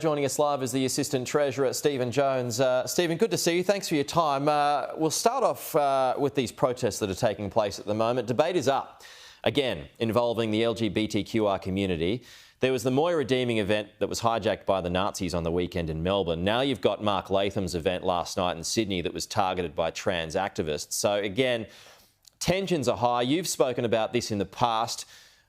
Joining us live is the Assistant Treasurer, Stephen Jones. Stephen, good to see you. Thanks for your time. We'll start off with these protests that are taking place at the moment. Debate is up, again, involving the LGBTQI community. There was the Moy Redeeming event that was hijacked by the Nazis on the weekend in Melbourne. Now you've got Mark Latham's event last night in Sydney that was targeted by trans activists. So again, tensions are high. You've spoken about this in the past.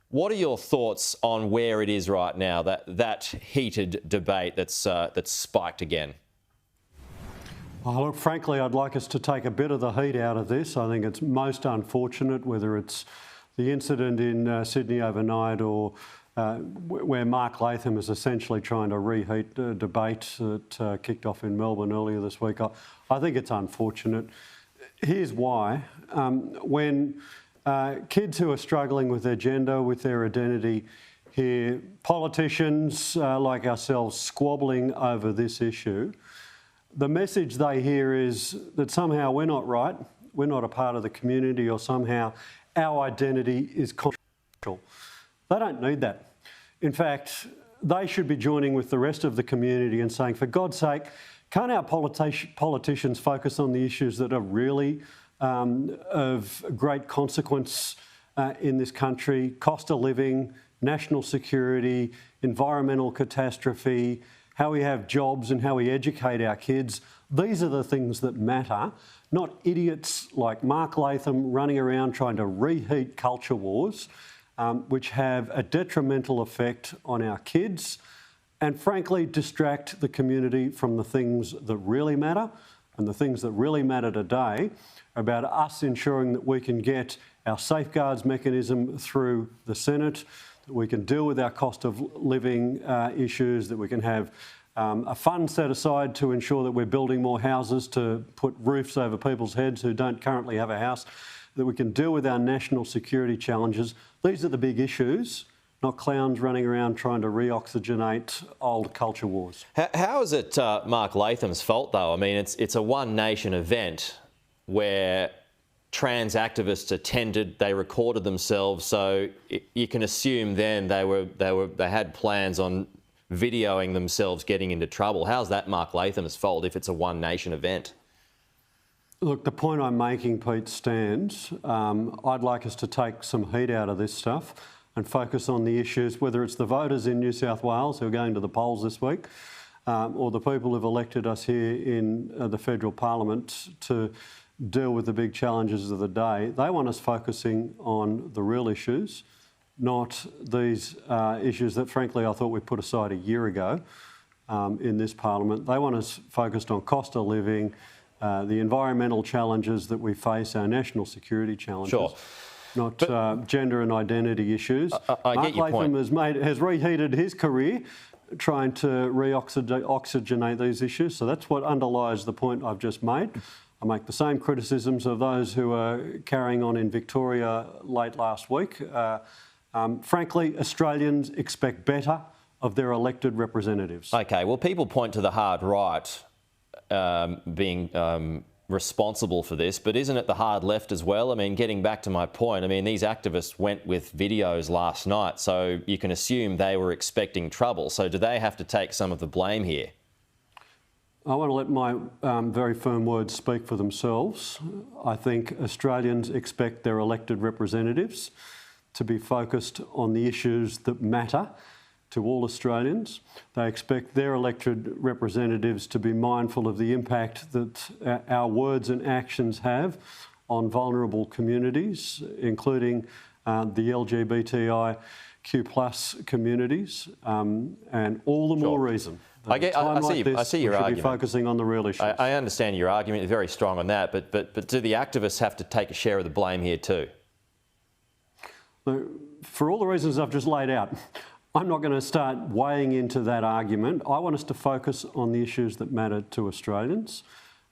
What are your thoughts on where it is right now, that heated debate that's spiked again? Well, look, frankly, I'd like us to take a bit of the heat out of this. I think it's most unfortunate, whether it's the incident in Sydney overnight or where Mark Latham is essentially trying to reheat the debate that kicked off in Melbourne earlier this week. I think it's unfortunate. Here's why. When kids who are struggling with their gender, with their identity, hear politicians like ourselves squabbling over this issue, the message they hear is that somehow we're not right, we're not a part of the community, or somehow our identity is controversial. They don't need that. In fact, they should be joining with the rest of the community and saying, for God's sake, can't our politicians focus on the issues that are really of great consequence in this country: cost of living, national security, environmental catastrophe, how we have jobs and how we educate our kids. These are the things that matter, not idiots like Mark Latham running around trying to reheat culture wars, which have a detrimental effect on our kids and frankly distract the community from the things that really matter. And the things that really matter today are about us ensuring that we can get our safeguards mechanism through the Senate, that we can deal with our cost of living issues, that we can have a fund set aside to ensure that we're building more houses to put roofs over people's heads who don't currently have a house, that we can deal with our national security challenges. These are the big issues, not clowns running around trying to re-oxygenate old culture wars. How is it Mark Latham's fault, though? I mean, it's a One Nation event where trans activists attended, they recorded themselves, so you can assume then they had plans on videoing themselves getting into trouble. How's that Mark Latham's fault if it's a One Nation event? Look, the point I'm making, Pete, stands. I'd like us to take some heat out of this stuff and focus on the issues, whether it's the voters in New South Wales who are going to the polls this week, or the people who've elected us here in the federal parliament to deal with the big challenges of the day. They want us focusing on the real issues, not these issues that, frankly, I thought we put aside a year ago in this parliament. They want us focused on cost of living, the environmental challenges that we face, our national security challenges. Sure. Not gender and identity issues. I get your point. Mark Latham has reheated his career trying to re-oxygenate these issues, so that's what underlies the point I've just made. I make the same criticisms of those who are carrying on in Victoria late last week. Frankly, Australians expect better of their elected representatives. OK, well, people point to the hard right being responsible for this, but isn't it the hard left as well? I mean, getting back to my point, I mean, these activists went with videos last night, so you can assume they were expecting trouble. So do they have to take some of the blame here? I want to let my very firm words speak for themselves. I think Australians expect their elected representatives to be focused on the issues that matter to all Australians. They expect their elected representatives to be mindful of the impact that our words and actions have on vulnerable communities, including the LGBTIQ+ communities, and all the more reason. I see your argument. We should be focusing on the real issues. I understand your argument. You're very strong on that, but do the activists have to take a share of the blame here too? For all the reasons I've just laid out, I'm not going to start weighing into that argument. I want us to focus on the issues that matter to Australians.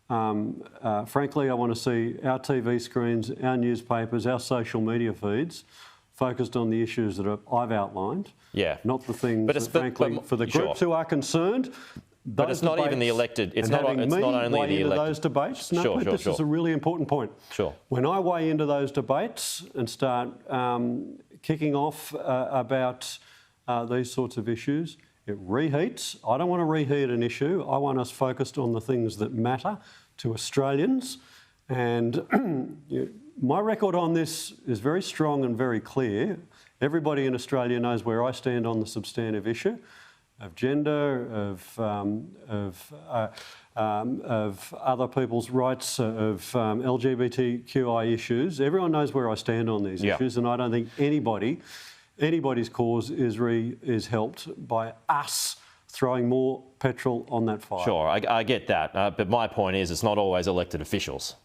Frankly, I want to see our TV screens, our newspapers, our social media feeds focused on the issues that I've outlined, not the things that, frankly, for the groups who are concerned. But it's not even the elected. It's not only the elected. Those debates. No, this is a really important point. Sure. When I weigh into those debates and start kicking off about these sorts of issues, it reheats. I don't want to reheat an issue. I want us focused on the things that matter to Australians. And my record on this is very strong and very clear. Everybody in Australia knows where I stand on the substantive issue of gender, of other people's rights, of LGBTQI issues. Everyone knows where I stand on these issues, and I don't think anybody's cause is helped by us throwing more petrol on that fire. Sure, I get that, but my point is it's not always elected officials.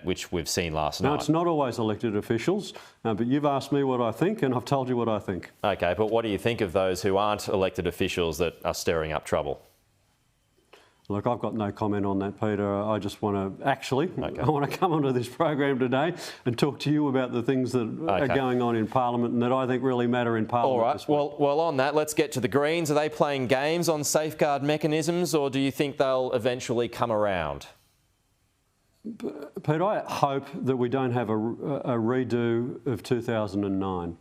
Which we've seen last night. No, it's not always elected officials, but you've asked me what I think and I've told you what I think. OK, but what do you think of those who aren't elected officials that are stirring up trouble? Look, I've got no comment on that, Peter. I just want to, I want to come onto this program today and talk to you about the things that are going on in Parliament and that I think really matter in Parliament. All right, well, on that, let's get to the Greens. Are they playing games on safeguard mechanisms, or do you think they'll eventually come around? Pete, I hope that we don't have a redo of 2009.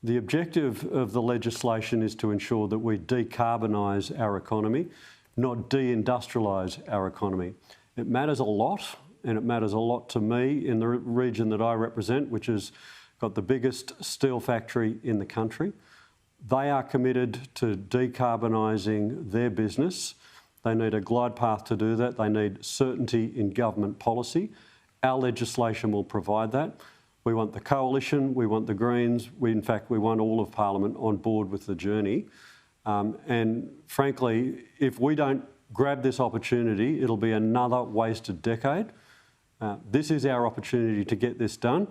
The objective of the legislation is to ensure that we decarbonise our economy, not deindustrialise our economy. It matters a lot, and it matters a lot to me in the region that I represent, which has got the biggest steel factory in the country. They are committed to decarbonising their business. They need a glide path to do that. They need certainty in government policy. Our legislation will provide that. We want the Coalition, we want the Greens, in fact, we want all of Parliament on board with the journey. And frankly, if we don't grab this opportunity, it'll be another wasted decade. This is our opportunity to get this done.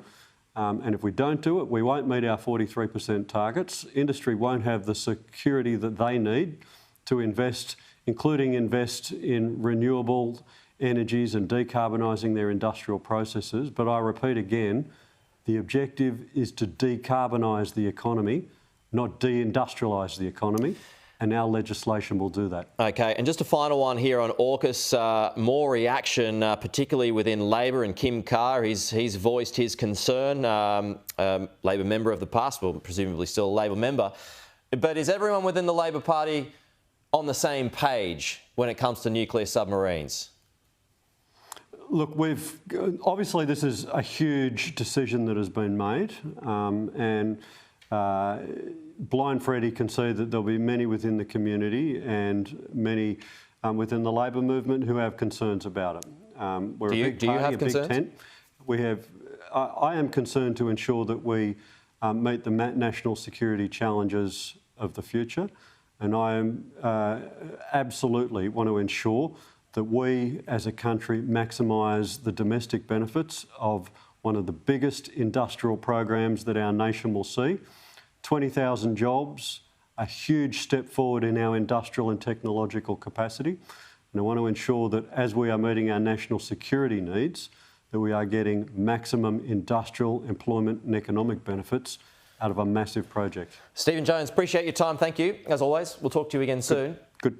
And if we don't do it, we won't meet our 43% targets. Industry won't have the security that they need to invest, including invest in renewable energies and decarbonising their industrial processes. But I repeat again, the objective is to decarbonise the economy, not deindustrialise the economy, and our legislation will do that. OK, and just a final one here on AUKUS. More reaction, particularly within Labor and Kim Carr. He's voiced his concern, Labor member of the past, well, presumably still a Labor member. But is everyone within the Labor Party on the same page when it comes to nuclear submarines? Look, obviously this is a huge decision that has been made, and Blind Freddie can see that there'll be many within the community and many within the Labor movement who have concerns about it. We're a big party, a big tent. I am concerned to ensure that we meet the national security challenges of the future. And I absolutely want to ensure that we as a country maximise the domestic benefits of one of the biggest industrial programs that our nation will see. 20,000 jobs, a huge step forward in our industrial and technological capacity. And I want to ensure that as we are meeting our national security needs, that we are getting maximum industrial, employment and economic benefits out of a massive project. Stephen Jones, appreciate your time. Thank you. As always, we'll talk to you again soon. Good.